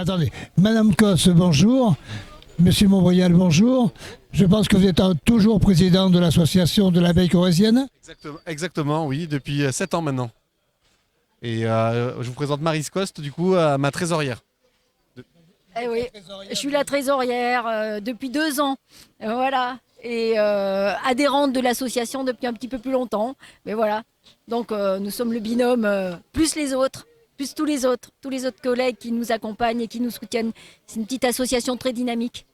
attendez. Madame Cosse, bonjour. Monsieur Montbrial, bonjour. Je pense que vous êtes toujours président de l'association de l'abeille corrézienne. Exactement, oui, depuis 7 ans maintenant. Et je vous présente Maryse Coste, du coup, ma trésorière. Eh oui, je suis la trésorière depuis 2 ans. Voilà. Et adhérente de l'association depuis un petit peu plus longtemps. Mais voilà. Donc nous sommes le binôme plus les autres, plus tous les autres collègues qui nous accompagnent et qui nous soutiennent. C'est une petite association très dynamique.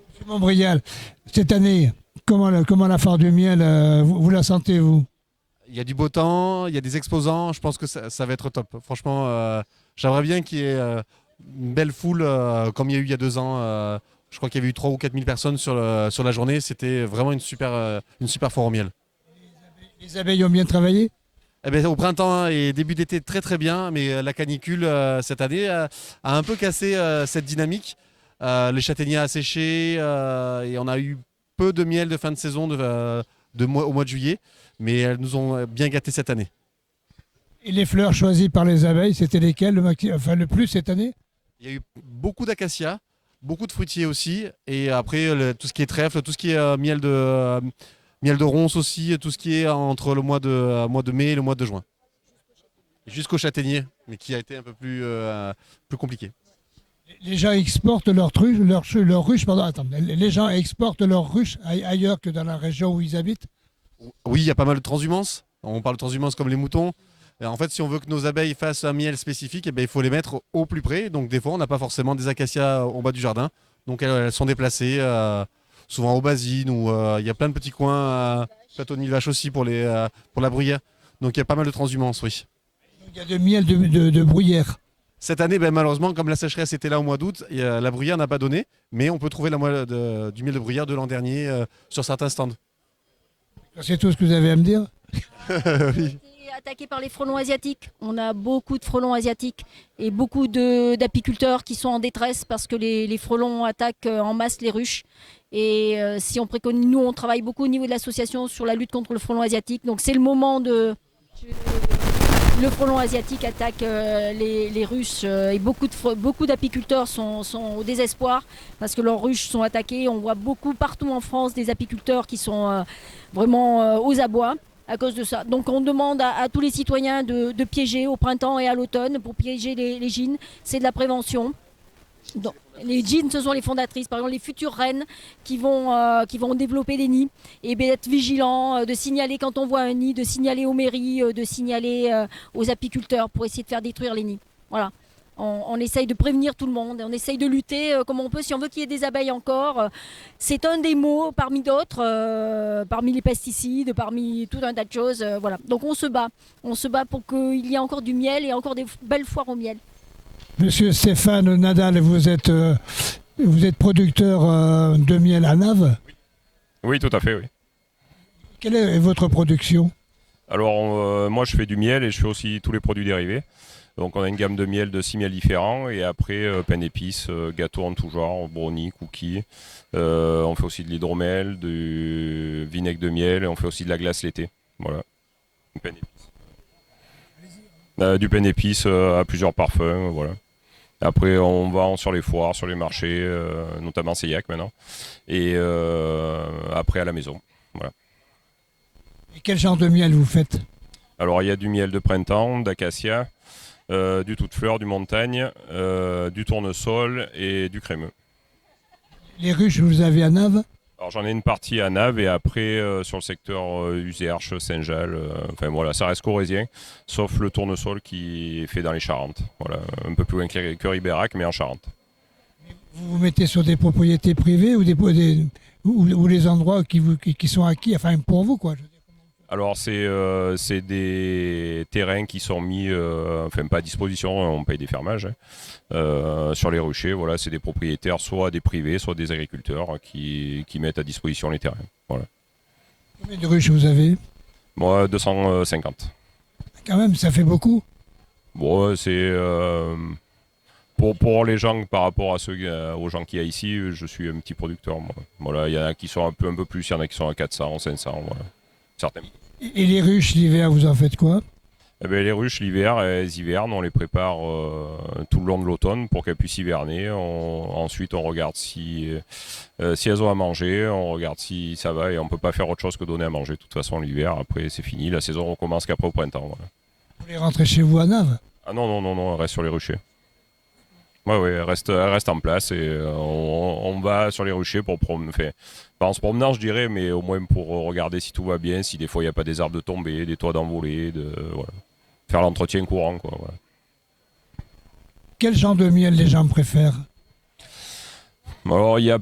Monsieur Montbrial, cette année, comment la foire du miel, vous la sentez, vous? Il y a du beau temps, il y a des exposants, je pense que ça va être top. Franchement, j'aimerais bien qu'il y ait une belle foule comme il y a eu il y a 2 ans. Je crois qu'il y avait eu 3 ou 4 000 personnes sur la journée. C'était vraiment une super foire au miel. Les abeilles ont bien travaillé? Eh bien, au printemps et début d'été, très très bien, mais la canicule cette année a un peu cassé cette dynamique. Les châtaigniers a séché et on a eu peu de miel de fin de saison au mois de juillet, mais elles nous ont bien gâtés cette année. Et les fleurs choisies par les abeilles, c'était lesquelles le plus cette année? Il y a eu beaucoup d'acacias, beaucoup de fruitiers aussi, et après tout ce qui est trèfle, tout ce qui est miel de ronce aussi, tout ce qui est entre le mois de mai et le mois de juin. Jusqu'au châtaignier, mais qui a été un peu plus compliqué. Les gens exportent leurs ruches, pardon, attends, les gens exportent leurs ruches ailleurs que dans la région où ils habitent? Oui, il y a pas mal de transhumance. On parle de transhumance comme les moutons. Et en fait, si on veut que nos abeilles fassent un miel spécifique, eh bien, il faut les mettre au plus près. Donc des fois, on n'a pas forcément des acacias au bas du jardin. Donc elles sont déplacées, souvent au Basine, ou il y a plein de petits coins, plateau de Millevaches aussi pour la bruyère. Donc il y a pas mal de transhumance, oui. Il y a de miel de bruyère. Cette année, malheureusement, comme la sécheresse était là au mois d'août, la bruyère n'a pas donné, mais on peut trouver du miel de bruyère de l'an dernier sur certains stands. C'est tout ce que vous avez à me dire? Oui. Attaqué par les frelons asiatiques. On a beaucoup de frelons asiatiques et beaucoup d'apiculteurs qui sont en détresse parce que les frelons attaquent en masse les ruches. Et si on préconise, nous on travaille beaucoup au niveau de l'association sur la lutte contre le frelon asiatique. Donc c'est le moment le frelon asiatique attaque les ruches et beaucoup d'apiculteurs sont au désespoir parce que leurs ruches sont attaquées. On voit beaucoup partout en France des apiculteurs qui sont vraiment aux abois à cause de ça. Donc on demande à tous les citoyens de piéger au printemps et à l'automne pour piéger les gînes. C'est de la prévention. Donc, les gînes, ce sont les fondatrices, par exemple les futures reines qui vont développer des nids. Et bien d'être vigilants, de signaler quand on voit un nid, de signaler aux mairies, de signaler aux apiculteurs pour essayer de faire détruire les nids. Voilà. On essaye de prévenir tout le monde, on essaye de lutter comme on peut. Si on veut qu'il y ait des abeilles encore, c'est un des mots parmi d'autres, parmi les pesticides, parmi tout un tas de choses. Voilà. Donc on se bat pour qu'il y ait encore du miel et encore des belles foires au miel. Monsieur Stéphane Nadal, vous êtes producteur de miel à Naves? Oui, tout à fait, oui. Quelle est votre production? Alors, moi, je fais du miel et je fais aussi tous les produits dérivés. Donc, on a une gamme de miel de 6 miels différents et après, pain d'épices, gâteaux en tout genre, brownies, cookies. On fait aussi de l'hydromel, du vinaigre de miel et on fait aussi de la glace l'été. Voilà. Du pain d'épices à plusieurs parfums, voilà. Après, on vend sur les foires, sur les marchés, notamment Seillac maintenant. Et après, à la maison. Voilà. Et quel genre de miel vous faites? Alors, il y a du miel de printemps, d'acacia, du tout de fleur, du montagne, du tournesol et du crémeux. Les ruches, vous avez à Naves? Alors, j'en ai une partie à Naves et après, sur le secteur Uzerche, Saint-Jalles, enfin voilà, ça reste corrézien, sauf le tournesol qui est fait dans les Charentes. Voilà, un peu plus loin que Ribérac, mais en Charente. Vous vous mettez sur des propriétés privées ou les endroits qui sont acquis, enfin pour vous, quoi? Alors, c'est des terrains qui sont mis, enfin pas à disposition, on paye des fermages, sur les ruchers. Voilà, c'est des propriétaires, soit des privés, soit des agriculteurs qui mettent à disposition les terrains. Voilà. Combien de ruches vous avez? Moi, 250. Quand même, ça fait beaucoup. Bon, c'est pour les gens, par rapport à aux gens qu'il y a ici, je suis un petit producteur. Moi. Voilà, il y en a qui sont un peu plus, il y en a qui sont à 400, 500, voilà. Certains. Et les ruches l'hiver, vous en faites quoi? Eh ben, les ruches, l'hiver, elles hivernent, on les prépare tout le long de l'automne pour qu'elles puissent hiverner. Ensuite, on regarde si elles ont à manger, on regarde si ça va et on ne peut pas faire autre chose que donner à manger. De toute façon, l'hiver, après, c'est fini. La saison recommence qu'après au printemps. Voilà. Vous les rentrez chez vous à Naves? Ah non, elle reste sur les ruchers. Ouais, elle reste en place et on va sur les ruchers pour promener. Enfin, pas en se promenant, je dirais, mais au moins pour regarder si tout va bien, si des fois il n'y a pas des arbres de tomber, des toits d'envoler, voilà. Faire l'entretien courant, quoi. Voilà. Quel genre de miel les gens préfèrent? Alors, il n'y a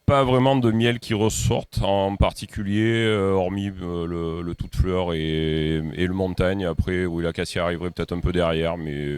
pas vraiment de miel qui ressortent en particulier, hormis le tout de fleur et le montagne. Après, oui, l'acacia arriverait peut-être un peu derrière, mais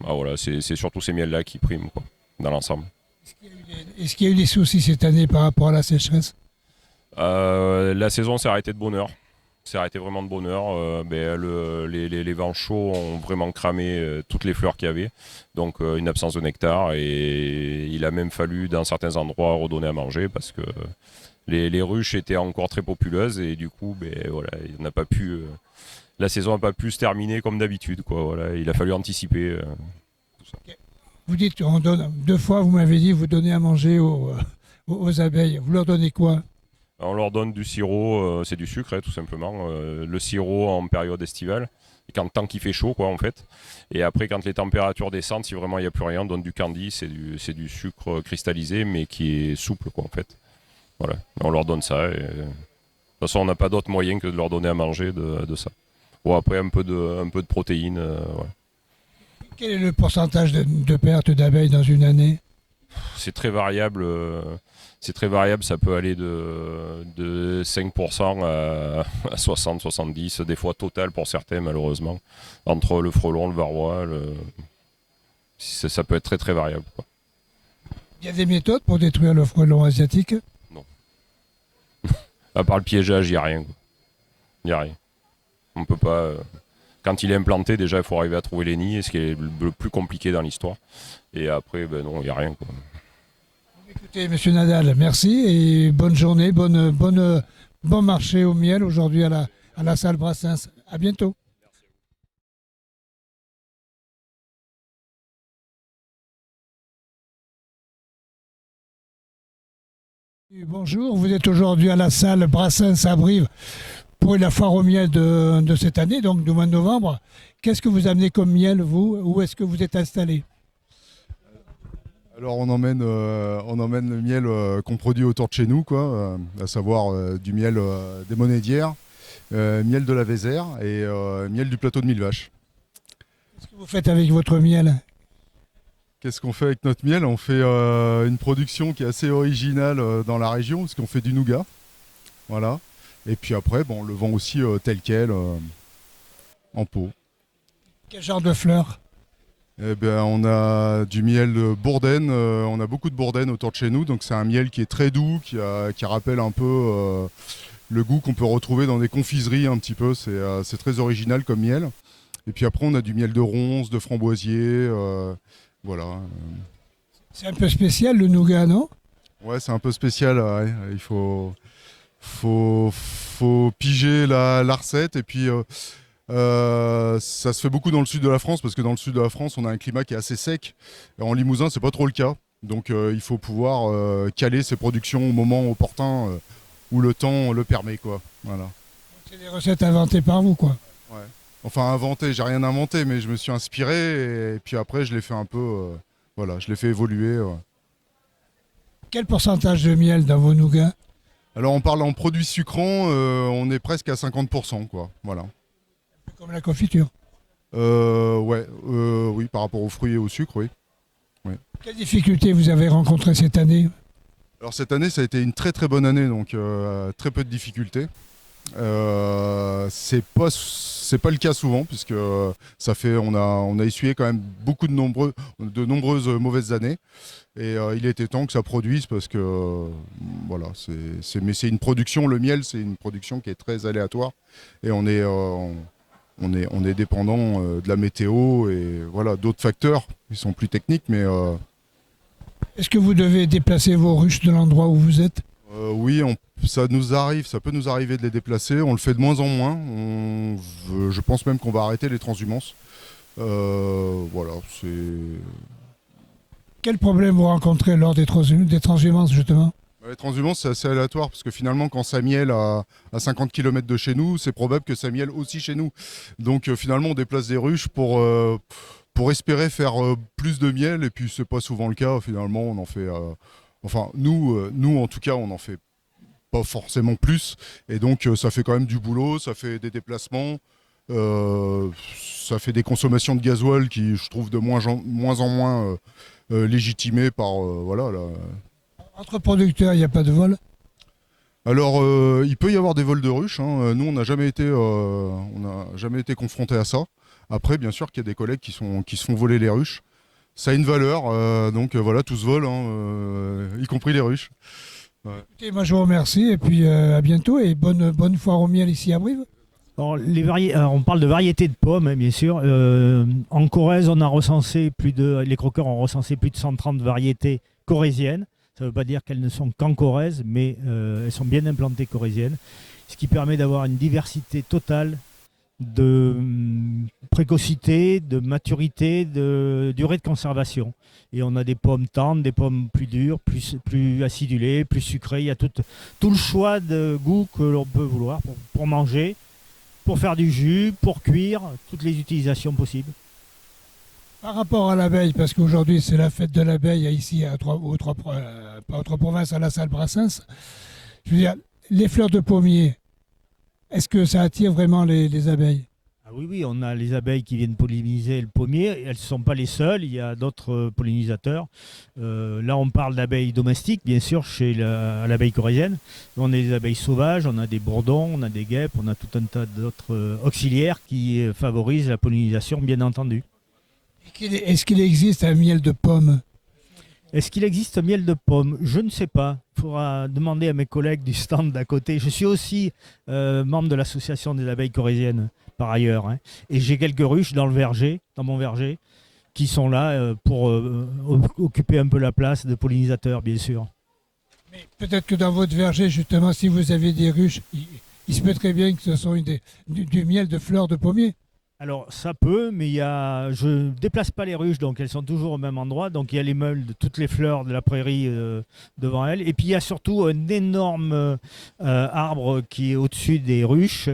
voilà, c'est surtout ces miels-là qui priment, quoi, dans l'ensemble. Est-ce qu'il y a eu des soucis cette année par rapport à la sécheresse? La saison s'est arrêtée de bonne heure. C'est arrêté vraiment de bonne heure. Les vents chauds ont vraiment cramé toutes les fleurs qu'il y avait. Donc une absence de nectar. Et il a même fallu, dans certains endroits, redonner à manger parce que les ruches étaient encore très populeuses. Et du coup, voilà, on n'a pas pu, la saison n'a pas pu se terminer comme d'habitude, quoi. Voilà, il a fallu anticiper tout ça. Vous dites, on donne, 2 fois, vous m'avez dit, vous donnez à manger aux abeilles. Vous leur donnez quoi? On leur donne du sirop, c'est du sucre, tout simplement. Le sirop en période estivale, tant qu'il fait chaud, quoi, en fait. Et après, quand les températures descendent, si vraiment il n'y a plus rien, on donne du candy, c'est du sucre cristallisé, mais qui est souple, quoi, en fait. Voilà, on leur donne ça. Et, de toute façon, on n'a pas d'autre moyen que de leur donner à manger de ça. Bon, après, un peu de protéines. Ouais. Quel est le pourcentage de perte d'abeilles dans une année? C'est très variable. Ça peut aller de 5% à 60, 70, des fois total pour certains, malheureusement. Entre le frelon, le varroa, ça peut être très très variable, quoi. Il y a des méthodes pour détruire le frelon asiatique? Non. À part le piégeage, il n'y a rien, quoi. Il n'y a rien. On peut pas. Quand il est implanté, déjà, il faut arriver à trouver les nids, ce qui est le plus compliqué dans l'histoire. Et après, non, il n'y a rien, quoi. Écoutez, Monsieur Nadal, merci et bonne journée, bon marché au miel aujourd'hui à la salle Brassens. À bientôt. Bonjour, vous êtes aujourd'hui à la salle Brassens à Brive pour la foire au miel de cette année, donc du mois de novembre. Qu'est-ce que vous amenez comme miel, vous? Où est-ce que vous êtes installé? Alors on emmène le miel qu'on produit autour de chez nous, quoi, à savoir du miel des Monédières, miel de la Vézère et miel du plateau de Millevaches. Qu'est-ce que vous faites avec votre miel? Qu'est-ce qu'on fait avec notre miel? On fait une production qui est assez originale dans la région, parce qu'on fait du nougat. Voilà. Et puis après, on le vend aussi tel quel, en pot. Quel genre de fleurs? Eh ben, on a du miel de Bourdaine, on a beaucoup de Bourdaine autour de chez nous, donc c'est un miel qui est très doux, qui rappelle un peu le goût qu'on peut retrouver dans des confiseries un petit peu, c'est très original comme miel. Et puis après on a du miel de ronce, de framboisier, voilà. C'est un peu spécial le nougat, non? Ouais, c'est un peu spécial, ouais. Il faut piger la recette et puis... ça se fait beaucoup dans le sud de la France parce que dans le sud de la France on a un climat qui est assez sec. Et en Limousin c'est pas trop le cas, donc il faut pouvoir caler ses productions au moment opportun où le temps le permet, quoi. Voilà. C'est des recettes inventées par vous, quoi. Ouais. Enfin inventé, j'ai rien inventé, mais je me suis inspiré et puis après je l'ai fait un peu, voilà, je l'ai fait évoluer. Quel pourcentage de miel dans vos nougats? Alors on parle en produits sucrants, on est presque à 50%, quoi. Voilà. Comme la confiture. Oui, par rapport aux fruits et au sucre, oui. Ouais. Quelles difficultés vous avez rencontrées cette année? Alors cette année, ça a été une très très bonne année, donc très peu de difficultés. C'est pas le cas souvent, puisque on a essuyé quand même beaucoup de nombreuses mauvaises années. Et il était temps que ça produise parce que voilà, mais c'est une production, le miel, c'est une production qui est très aléatoire et on est dépendant de la météo et voilà, d'autres facteurs qui sont plus techniques, mais Est-ce que vous devez déplacer vos ruches de l'endroit où vous êtes? Oui, ça nous arrive, ça peut nous arriver de les déplacer. On le fait de moins en moins. Je pense même qu'on va arrêter les transhumances. Voilà, c'est. Quel problème vous rencontrez lors des transhumances, justement? Les transhumances, c'est assez aléatoire parce que finalement, quand ça miel à 50 km de chez nous, c'est probable que ça miel aussi chez nous. Donc finalement, on déplace des ruches pour espérer faire plus de miel et puis c'est pas souvent le cas. Finalement, on en fait. Enfin, nous, en tout cas, on en fait pas forcément plus. Et donc, ça fait quand même du boulot, ça fait des déplacements. Ça fait des consommations de gasoil qui, je trouve, de moins en moins légitimées par voilà. Entre producteurs, il n'y a pas de vol? Alors, il peut y avoir des vols de ruches. Hein. Nous, on n'a jamais été confrontés à ça. Après, bien sûr qu'il y a des collègues qui se font voler les ruches. Ça a une valeur, donc voilà, tout se vole, y compris les ruches. Ouais. Écoutez, moi je vous remercie et puis à bientôt et bonne foire au miel ici à Brive. Alors, on parle de variétés de pommes, hein, bien sûr. En Corrèze, les croqueurs ont recensé plus de 130 variétés corréziennes. Ça ne veut pas dire qu'elles ne sont qu'en Corrèze, mais elles sont bien implantées corréziennes, ce qui permet d'avoir une diversité totale de précocité, de maturité, de durée de conservation. Et on a des pommes tendres, des pommes plus dures, plus acidulées, plus sucrées. Il y a tout le choix de goût que l'on peut vouloir pour manger, pour faire du jus, pour cuire, toutes les utilisations possibles. Par rapport à l'abeille, parce qu'aujourd'hui c'est la fête de l'abeille ici pas aux Trois-Provinces, à la salle Brassens, je veux dire, les fleurs de pommier, est-ce que ça attire vraiment les abeilles? Ah oui, on a les abeilles qui viennent polliniser le pommier. Elles ne sont pas les seules, il y a d'autres pollinisateurs. Là, on parle d'abeilles domestiques, bien sûr, à l'abeille corrézienne. On a des abeilles sauvages, on a des bourdons, on a des guêpes, on a tout un tas d'autres auxiliaires qui favorisent la pollinisation, bien entendu. Est-ce qu'il existe un miel de pomme? Est-ce qu'il existe un miel de pomme? Je ne sais pas. Il faudra demander à mes collègues du stand d'à côté. Je suis aussi membre de l'association des abeilles corréziennes, par ailleurs. Hein. Et j'ai quelques ruches dans mon verger, qui sont là pour occuper un peu la place de pollinisateurs, bien sûr. Mais peut-être que dans votre verger, justement, si vous avez des ruches, il se peut très bien que ce soit du miel de fleurs de pommier. Alors ça peut, mais je ne déplace pas les ruches, donc elles sont toujours au même endroit. Donc il y a les meules de toutes les fleurs de la prairie devant elles. Et puis il y a surtout un énorme arbre qui est au-dessus des ruches,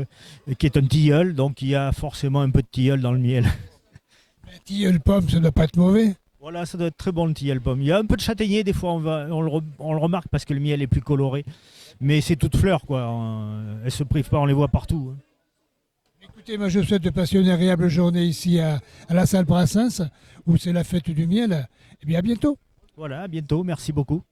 qui est un tilleul. Donc il y a forcément un peu de tilleul dans le miel. Un tilleul pomme, ça ne doit pas être mauvais. Voilà, ça doit être très bon le tilleul pomme. Il y a un peu de châtaignier, des fois on le remarque parce que le miel est plus coloré. Mais c'est toutes fleurs, quoi. Elles ne se privent pas, on les voit partout. Hein. Écoutez, moi je vous souhaite de passer une agréable journée ici à la salle Brassens, où c'est la fête du miel. Et bien à bientôt. Voilà, à bientôt, merci beaucoup.